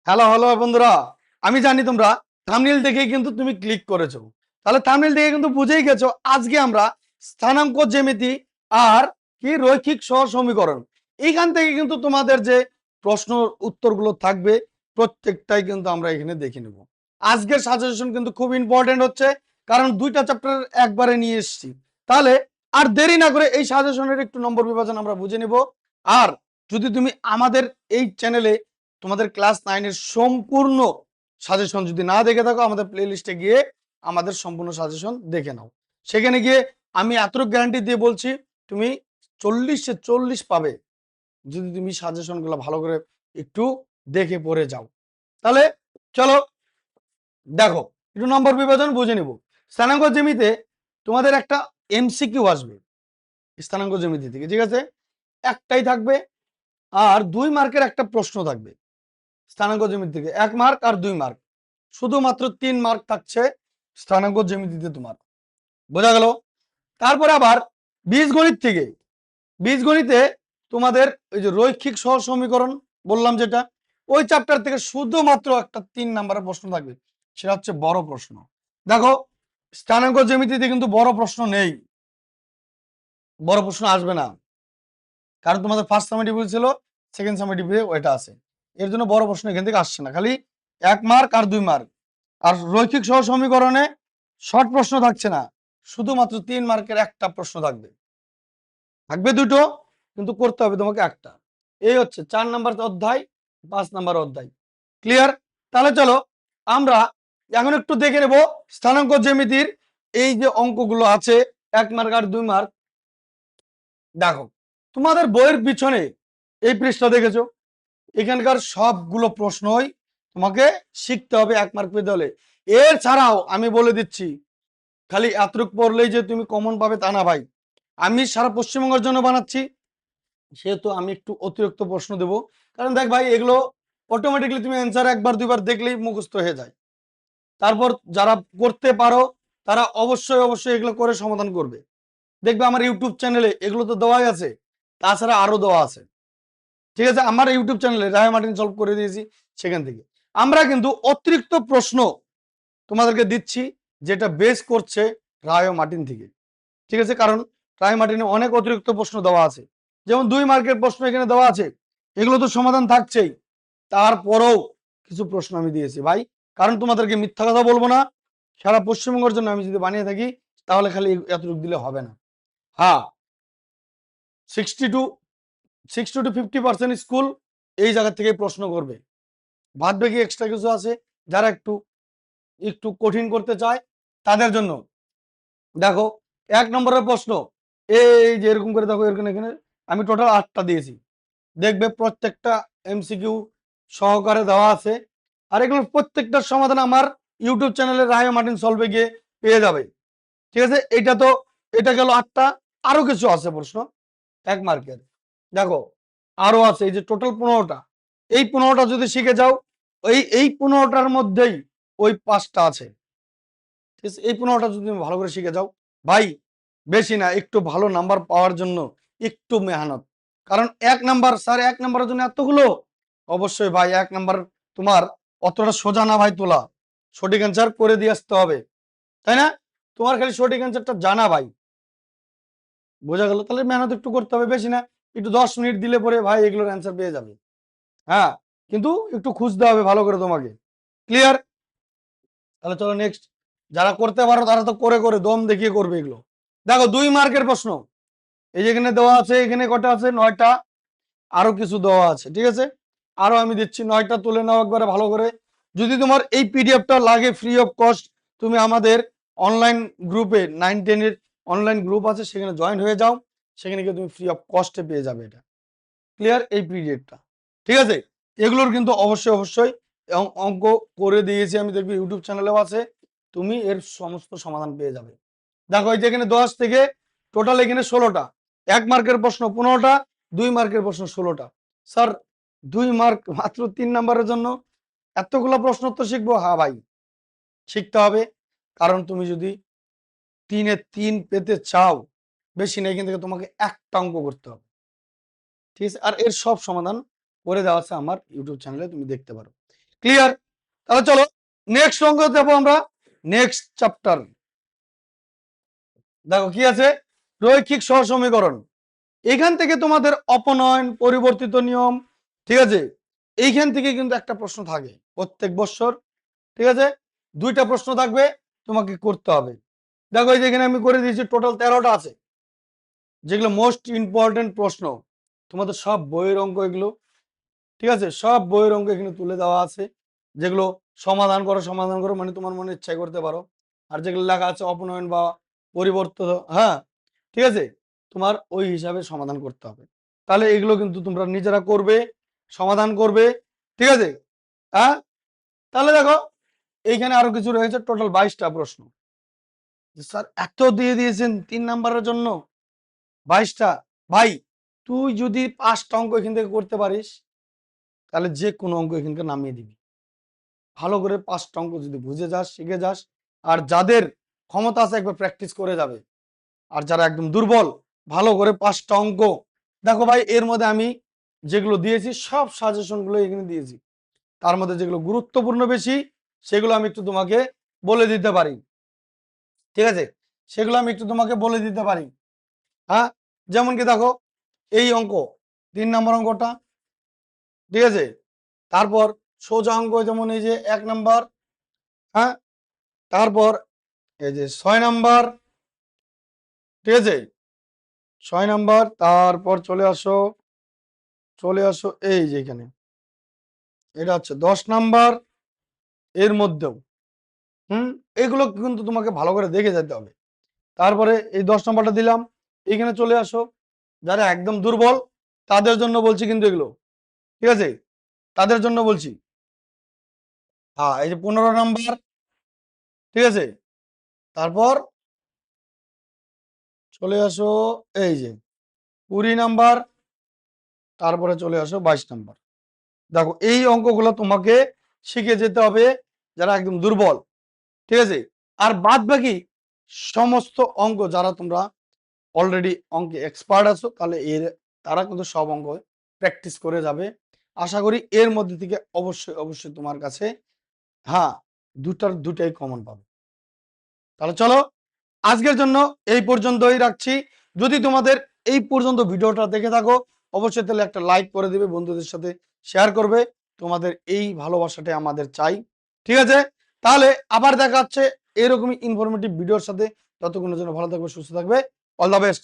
Hello hello বন্ধুরা, আমি জানি তোমরা থাম্বনেল দেখে কিন্তু তুমি ক্লিক করেছো। তাহলে থাম্বনেল দেখে কিন্তু বুঝেই গেছো আজকে আমরা স্থানাঙ্ক জ্যামিতি আর কি রৈখিক সহ সমীকরণ এইখান থেকে কিন্তু তোমাদের যে প্রশ্ন উত্তরগুলো থাকবে প্রত্যেকটাই কিন্তু আমরা এখানে দেখে নেব। আজকের সাজেশন কিন্তু খুব ইম্পর্টেন্ট হচ্ছে, কারণ দুইটা চ্যাপ্টার একবারে নিয়ে এসেছি। তাহলে আর দেরি না করে এই সাজেশনের একটু নম্বর বিভাজন আমরা বুঝে নিব। আর যদি তুমি আমাদের এই চ্যানেলে তোমাদের ক্লাস 9 এর সম্পূর্ণ সাজেশন যদি না দেখে থাকো, আমাদের প্লে লিস্টে গিয়ে আমাদের সম্পূর্ণ সাজেশন দেখে নাও। সেখানে গিয়ে আমি এতটুকু গ্যারান্টি দিয়ে বলছি, তুমি 40-40 পাবে যদি তুমি সাজেশনগুলো ভালো করে একটু দেখে পড়ে যাও। তাহলে চলো দেখো, একটু নম্বর বিভাজন বুঝে নিব। স্থানাঙ্ক জ্যামিতিতে তোমাদের একটা এমসিকিউ আসবে স্থানাঙ্ক জ্যামিতি থেকে, ঠিক আছে? একটাই থাকবে, আর 2 মার্কের একটা প্রশ্ন থাকবে স্থানাঙ্ক জ্যামিতি থেকে, 1 মার্ক আর 2 মার্ক, শুধুমাত্র 3 মার্ক থাকছে স্থানাঙ্ক জ্যামিতিতে তোমার। বোঝা গেল? তারপরে আবার বীজগণিত থেকে, বীজগণিতে তোমাদের ওই যে রৈখিক সহজ সমীকরণ বললাম যেটা, ওই চ্যাপ্টার থেকে শুধুমাত্র একটা 3 নাম্বারের প্রশ্ন থাকবে, সেটা হচ্ছে বড় প্রশ্ন। দেখো, স্থানাঙ্ক জ্যামিতিতে কিন্তু বড় প্রশ্ন নেই, বড় প্রশ্ন আসবে না, কারণ তোমাদের ফার্স্ট সামেটিভ ছিল, সেকেন্ড সামেটিভে ওইটা আছে। এর জন্য বড় প্রশ্ন এখান থেকে আসছে না, খালি 1 মার্ক আর 2 মার্ক। আর রৈখিক সহ সমীকরণে শর্ট প্রশ্ন থাকছে না, শুধুমাত্র 3 মার্কের একটা প্রশ্ন থাকবে, থাকবে দুটো, কিন্তু করতে হবে তোমাকে একটা। এই হচ্ছে 4 নাম্বার অধ্যায়, 5 নাম্বার অধ্যায়। ক্লিয়ার? তাহলে চলো আমরা এখন একটু দেখে নেব স্থানাঙ্ক জ্যামিতির এই যে অঙ্কগুলো আছে 1 মার্ক আর 2 মার্ক। দেখো, তোমাদের বইয়ের পিছনে এই পৃষ্ঠা দেখেছো, এখানকার সবগুলো প্রশ্নই তোমাকে শিখতে হবে 1 মার্ক পেতে হলে। এছাড়াও আমি বলে দিচ্ছি, খালি এতটুকু পড়লেই যে তুমি কমন পাবে তা না ভাই। আমি সারা পশ্চিমবঙ্গের জন্য বানাচ্ছি, সেহেতু আমি একটু অতিরিক্ত প্রশ্ন দেব। কারণ দেখ ভাই, এগুলো অটোমেটিকলি তুমি অ্যান্সার একবার দুইবার দেখলেই মুখস্থ হয়ে যায়। তারপর যারা করতে পারো তারা অবশ্যই অবশ্যই এগুলো করে সমাধান করবে। দেখবে আমার ইউটিউব চ্যানেলে এগুলো তো দেওয়াই আছে, তাছাড়া আরো দেওয়া আছে। ঠিক আছে, আমার ইউটিউব চ্যানেলে রায় মার্টিন সলভ করে দিয়েছি, সেখান থেকে আমরা কিন্তু অতিরিক্ত প্রশ্ন তোমাদেরকে দিচ্ছি, যেটা বেস করছে রায় মার্টিন থেকে। ঠিক আছে, কারণ রায় মার্টিনে অনেক অতিরিক্ত প্রশ্ন দেওয়া আছে, যেমন 2 মার্কের প্রশ্ন এখানে দেওয়া আছে, এগুলো তো সমাধান থাকছেই। তারপরেও কিছু প্রশ্ন আমি দিয়েছি ভাই, কারণ তোমাদেরকে মিথ্যা কথা বলবো না। সারা পশ্চিমবঙ্গের জন্য আমি যদি বানিয়ে থাকি, তাহলে খালি এতটুকু দিলে হবে না। হ্যাঁ, 60 to 50% স্কুল এই জায়গা থেকে প্রশ্ন করবে, বাদ বাকি এক্সট্রা কিছু আছে যারা একটু একটু কঠিন করতে চায় তাদের জন্য। দেখো, 1 নম্বরের প্রশ্ন এই যে এরকম করে, দেখো এরকম, এখানে আমি টোটাল 8টা দিয়েছি, দেখবে প্রত্যেকটা এমসিকিউ সহকারে দেওয়া আছে। আর এগুলোর প্রত্যেকটার সমাধান আমার ইউটিউব চ্যানেলে রায় মার্টিন সলভে গিয়ে পেয়ে যাবে। ঠিক আছে, এটা গেল 8টা। আরো কিছু আছে প্রশ্ন 1 মার্কের, দেখো আরো আছে, এই যে টোটাল 15টা। এই 15টা যদি শিখে যাও, এই 15টার মধ্যেই ওই 5টা আছে। ঠিক আছে, এই 15টা যদি তুমি ভালো করে শিখে যাও ভাই, বেশি না, একটু ভালো নাম্বার পাওয়ার জন্য একটু মেহনত। কারণ 1 নাম্বার, স্যার 1 নাম্বারের জন্য এতগুলো, অবশ্যই ভাই 1 নাম্বার তোমার অতটা সোজা না ভাই তোলা, সঠিক অ্যান্সার করে দিয়ে আসতে হবে, তাই না? তোমার খালি সঠিক অ্যান্সারটা জানা ভাই। বোঝা গেল? তাহলে মেহনত একটু করতে হবে, বেশি না, একটু 10 মিনিট দিলে পরে ভাই এগুলোর অ্যান্সার পেয়ে যাবে। হ্যাঁ, কিন্তু একটু খুঁজতে হবে ভালো করে তোমাকে। ক্লিয়ার? তাহলে চলো নেক্সট। যারা করতে পারো তারা তো করে করে দম দেখিয়ে করবে এগুলো। দেখো, 2 মার্কের প্রশ্ন এই যেখানে দেওয়া আছে, এখানে কটা আছে? 9টা। আরো কিছু দেওয়া আছে, ঠিক আছে, আরো আমি দিচ্ছি 9টা, তুলে নাও একবারে ভালো করে। যদি তোমার এই পিডিএফটা লাগে ফ্রি অফ কস্ট, তুমি আমাদের অনলাইন গ্রুপে 9-10 এর অনলাইন গ্রুপ আছে, সেখানে জয়েন হয়ে যাও, সেখানে গিয়ে তুমি ফ্রি অফ কস্টে পেয়ে যাবে এটা। ক্লিয়ার? এই পিডিএফটা, ঠিক আছে? এগুলোর কিন্তু অবশ্যই অবশ্যই অঙ্ক করে দিয়েছি আমি, দেখবি ইউটিউব চ্যানেলেও আছে, তুমি এর সমস্ত সমাধান পেয়ে যাবে। দেখো, এই যে এখানে 10 থেকে টোটাল এখানে 16টা, 1 মার্কের প্রশ্ন 15টা, 2 মার্কের প্রশ্ন 16টা। স্যার 2 মার্ক মাত্র 3 নাম্বারের জন্য এতগুলো প্রশ্ন তো শিখবো? হ্যাঁ ভাই, শিখতে হবে, কারণ তুমি যদি 3-এ 3 পেতে চাও, বেশি না, এখান থেকে তোমাকে একটা অঙ্ক করতে হবে। ঠিক আছে, আর এর সব সমাধান করে দেওয়া আছে আমার ইউটিউব চ্যানেলে, তুমি দেখতে পারো। ক্লিয়ার? তাহলে চলো নেক্সট অঙ্ক দেবো আমরা, নেক্সট চ্যাপ্টার। দেখো কি আছে, রৈখিক সহসমীকরণ। এখান থেকে তোমাদের অপনয়ন, পরিবর্তিত নিয়ম, ঠিক আছে, এইখান থেকে কিন্তু একটা প্রশ্ন থাকে প্রত্যেক বছর, ঠিক আছে, দুইটা প্রশ্ন থাকবে, তোমাকে করতে হবে। দেখো এই যে এখানে আমি করে দিয়েছি, টোটাল 13টা আছে, যেগুলো মোস্ট ইম্পর্টেন্ট প্রশ্ন, তোমাদের সব বইয়ের অঙ্ক এগুলো, ঠিক আছে, সব বইয়ের অঙ্ক এখানে তুলে দেওয়া আছে, যেগুলো সমাধান করো, সমাধান করো মানে তোমার মনে ইচ্ছাই করতে পারো। আর যেগুলো লেখা আছে অপনয়ন বা পরিবর্তন, হ্যাঁ, ঠিক আছে, তোমার ওই হিসাবে সমাধান করতে হবে। তাহলে এগুলো কিন্তু তোমরা নিজেরা করবে, সমাধান করবে, ঠিক আছে, হ্যাঁ। তাহলে দেখো এইখানে আরো কিছু রয়েছে, টোটাল 22টা প্রশ্ন। স্যার এত দিয়ে দিয়েছেন 3 নাম্বারের জন্য 22টা, ভাই তুই যদি 5টা অঙ্ক এখান থেকে করতে পারিস, তাহলে যে কোনো অঙ্ক এখান থেকে নামিয়ে দিবি। ভালো করে 5টা অঙ্ক যদি বুঝে যাস, শিখে যাস, আর যাদের ক্ষমতা আছে একবার প্র্যাকটিস করে যাবে, আর যারা একদম দুর্বল, ভালো করে 5টা অঙ্ক। দেখো ভাই এর মধ্যে আমি যেগুলো দিয়েছি সব সাজেশন গুলো এখানে দিয়েছি, তার মধ্যে যেগুলো গুরুত্বপূর্ণ বেশি সেগুলো আমি একটু তোমাকে বলে দিতে পারি, ঠিক আছে, সেগুলো আমি একটু তোমাকে বলে দিতে পারি। হ্যাঁ, যেমন কি দেখো এই অঙ্ক 3 নম্বর অঙ্কটা, ঠিক আছে, তারপর সোজা অঙ্ক যেমন এই যে 1 নাম্বার, হ্যাঁ, তারপর এই যে 6 নাম্বার, ঠিক আছে, 6 নাম্বার, তারপর চলে আসো এই যে এখানে, এটা হচ্ছে 10 নাম্বার, এর মধ্যেও এগুলো কিন্তু তোমাকে ভালো করে দেখে যেতে হবে। তারপরে এই 10 নাম্বারটা দিলাম, এখানে চলে আসো, যারা একদম দুর্বল তাদের জন্য বলছি কিন্তু এগুলো, ঠিক আছে, তাদের জন্য বলছি। হ্যাঁ, এই যে 15 নাম্বার, ঠিক আছে, তারপর চলে আসো এই যে 20 নাম্বার, তারপরে চলে আসো 22 নাম্বার। দেখো এই অঙ্কগুলো তোমাকে শিখে যেতে হবে যারা একদম দুর্বল, ঠিক আছে। আর বাদ বাকি সমস্ত অঙ্ক যারা তোমরা অলরেডি অঙ্কে এক্সপার্ট আছো, তাহলে তারা কিন্তু সব অঙ্ক প্র্যাকটিস করে যাবে। আশা করি এর মধ্যে থেকে অবশ্যই অবশ্যই তোমার কাছে, হ্যাঁ, দুটাই কমন পাবে। তাহলে চলো আজকের জন্য এই পর্যন্তই রাখছি। যদি তোমাদের এই পর্যন্ত ভিডিওটা দেখে থাকো, অবশ্যই তাহলে একটা লাইক করে দিবে, বন্ধুদের সাথে শেয়ার করবে, তোমাদের এই ভালোবাসাটাই আমাদের চাই, ঠিক আছে। তাহলে আবার দেখা হচ্ছে এরকমই ইনফরমেটিভ ভিডিওর সাথে, ততক্ষণের জন্য ভালো থাকবে, সুস্থ থাকবে, অল দ্য বেস্ট।